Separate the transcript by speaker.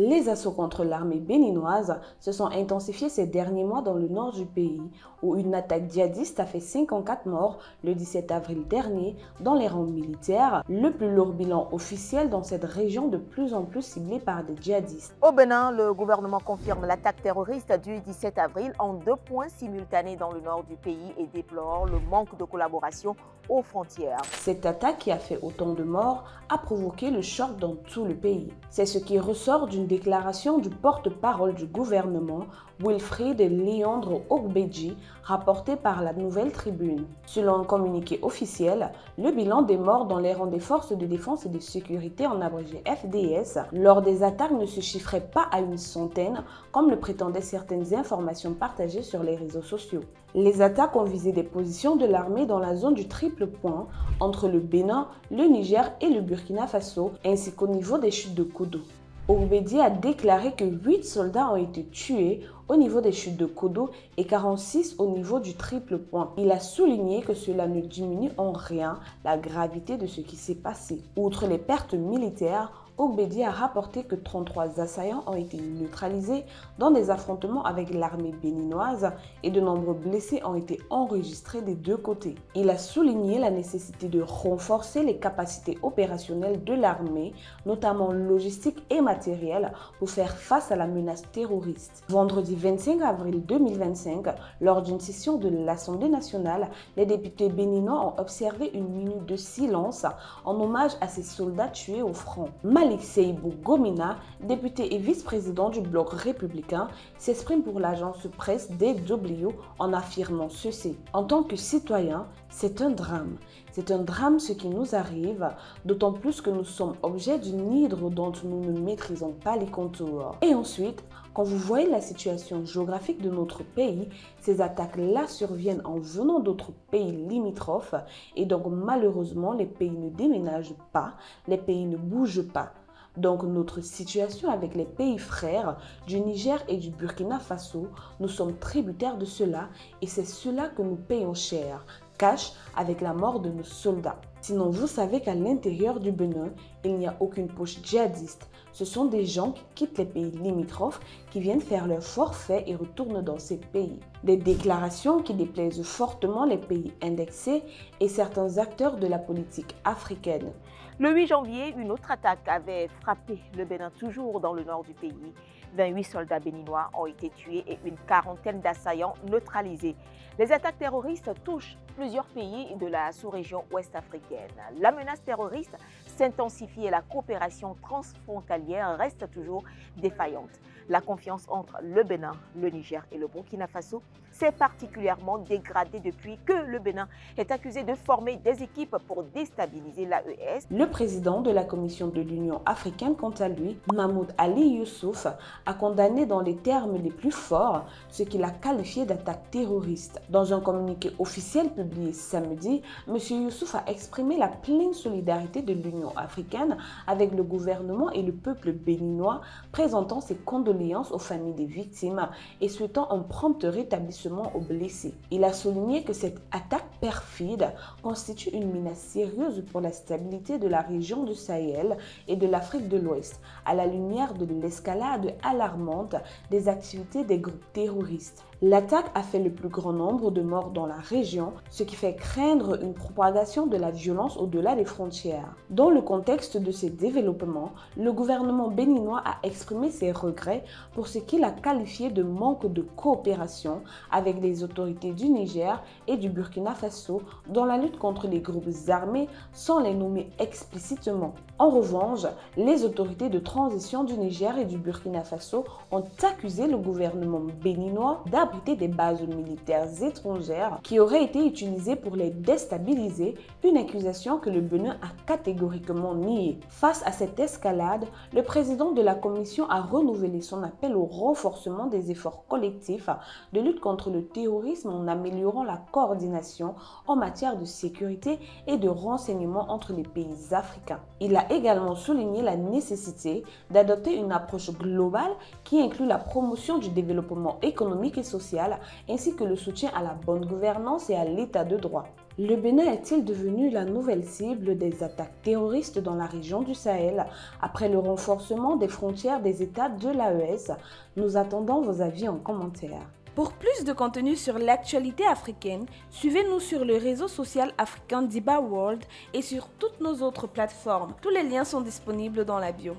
Speaker 1: Les assauts contre l'armée béninoise se sont intensifiés ces derniers mois dans le nord du pays, où une attaque djihadiste a fait 54 morts le 17 avril dernier dans les rangs militaires, le plus lourd bilan officiel dans cette région de plus en plus ciblée par des djihadistes.
Speaker 2: Au Bénin, le gouvernement confirme l'attaque terroriste du 17 avril en 2 points simultanés dans le nord du pays et déplore le manque de collaboration aux frontières.
Speaker 1: Cette attaque qui a fait autant de morts a provoqué le choc dans tout le pays. C'est ce qui ressort d'une déclaration du porte-parole du gouvernement, Wilfried Léandre Ogbedji, rapportée par la Nouvelle Tribune. Selon un communiqué officiel, le bilan des morts dans les rangs des forces de défense et de sécurité, en abrégé FDS, lors des attaques ne se chiffrait pas à une centaine, comme le prétendaient certaines informations partagées sur les réseaux sociaux. Les attaques ont visé des positions de l'armée dans la zone du triple point entre le Bénin, le Niger et le Burkina Faso, ainsi qu'au niveau des chutes de Kodo. Ogbedji a déclaré que 8 soldats ont été tués au niveau des chutes de Kodo et 46 au niveau du triple point. Il a souligné que cela ne diminue en rien la gravité de ce qui s'est passé. Outre les pertes militaires, Ogbedji a rapporté que 33 assaillants ont été neutralisés dans des affrontements avec l'armée béninoise et de nombreux blessés ont été enregistrés des deux côtés. Il a souligné la nécessité de renforcer les capacités opérationnelles de l'armée, notamment logistiques et matérielles, pour faire face à la menace terroriste. Vendredi 25 avril 2025, lors d'une session de l'Assemblée nationale, les députés béninois ont observé une minute de silence en hommage à ces soldats tués au front. Malik Seibou Gomina, député et vice-président du bloc républicain, s'exprime pour l'agence presse DW en affirmant ceci. En tant que citoyen, c'est un drame. C'est un drame ce qui nous arrive, d'autant plus que nous sommes objets d'une hydre dont nous ne maîtrisons pas les contours. Et ensuite, quand vous voyez la situation géographique de notre pays, ces attaques-là surviennent en venant d'autres pays limitrophes et donc malheureusement les pays ne déménagent pas, les pays ne bougent pas. Donc notre situation avec les pays frères du Niger et du Burkina Faso, nous sommes tributaires de cela et c'est cela que nous payons cher, cash avec la mort de nos soldats. Sinon, vous savez qu'à l'intérieur du Bénin, il n'y a aucune poche djihadiste. Ce sont des gens qui quittent les pays limitrophes, qui viennent faire leur forfait et retournent dans ces pays. Des déclarations qui déplaisent fortement les pays indexés et certains acteurs de la politique africaine.
Speaker 2: Le 8 janvier, une autre attaque avait frappé le Bénin, toujours dans le nord du pays. 28 soldats béninois ont été tués et une quarantaine d'assaillants neutralisés. Les attaques terroristes touchent plusieurs pays de la sous-région ouest africaine. La menace terroriste s'intensifie et la coopération transfrontalière reste toujours défaillante. La confiance entre le Bénin, le Niger et le Burkina Faso s'est particulièrement dégradée depuis que le Bénin est accusé de former des équipes pour déstabiliser l'AES.
Speaker 1: Le président de la Commission de l'Union africaine, quant à lui, Mahmoud Ali Youssouf, a condamné dans les termes les plus forts ce qu'il a qualifié d'attaque terroriste. Dans un communiqué officiel publié samedi, M. Youssouf a exprimé la pleine solidarité de l'Union africaine avec le gouvernement et le peuple béninois, présentant ses condoléances aux familles des victimes et souhaitant un prompt rétablissement aux blessés. Il a souligné que cette attaque perfide constitue une menace sérieuse pour la stabilité de la région du Sahel et de l'Afrique de l'Ouest, à la lumière de l'escalade alarmante des activités des groupes terroristes. L'attaque a fait le plus grand nombre de morts dans la région, ce qui fait craindre une propagation de la violence au-delà des frontières. Dans le contexte de ces développements, le gouvernement béninois a exprimé ses regrets pour ce qu'il a qualifié de manque de coopération avec les autorités du Niger et du Burkina Faso dans la lutte contre les groupes armés sans les nommer explicitement. En revanche, les autorités de transition du Niger et du Burkina Faso ont accusé le gouvernement béninois d'abriter des bases militaires étrangères qui auraient été utilisées pour les déstabiliser, une accusation que le Bénin a catégoriquement niée. Face à cette escalade, le président de la Commission a renouvelé son appel au renforcement des efforts collectifs de lutte contre le terrorisme en améliorant la coordination en matière de sécurité et de renseignement entre les pays africains. Il a également souligné la nécessité d'adopter une approche globale qui inclut la promotion du développement économique et social ainsi que le soutien à la bonne gouvernance et à l'état de droit. Le Bénin est-il devenu la nouvelle cible des attaques terroristes dans la région du Sahel après le renforcement des frontières des États de l'AES? Nous attendons vos avis en commentaire. Pour plus de contenu sur l'actualité africaine, suivez-nous sur le réseau social africain Diba World et sur toutes nos autres plateformes. Tous les liens sont disponibles dans la bio.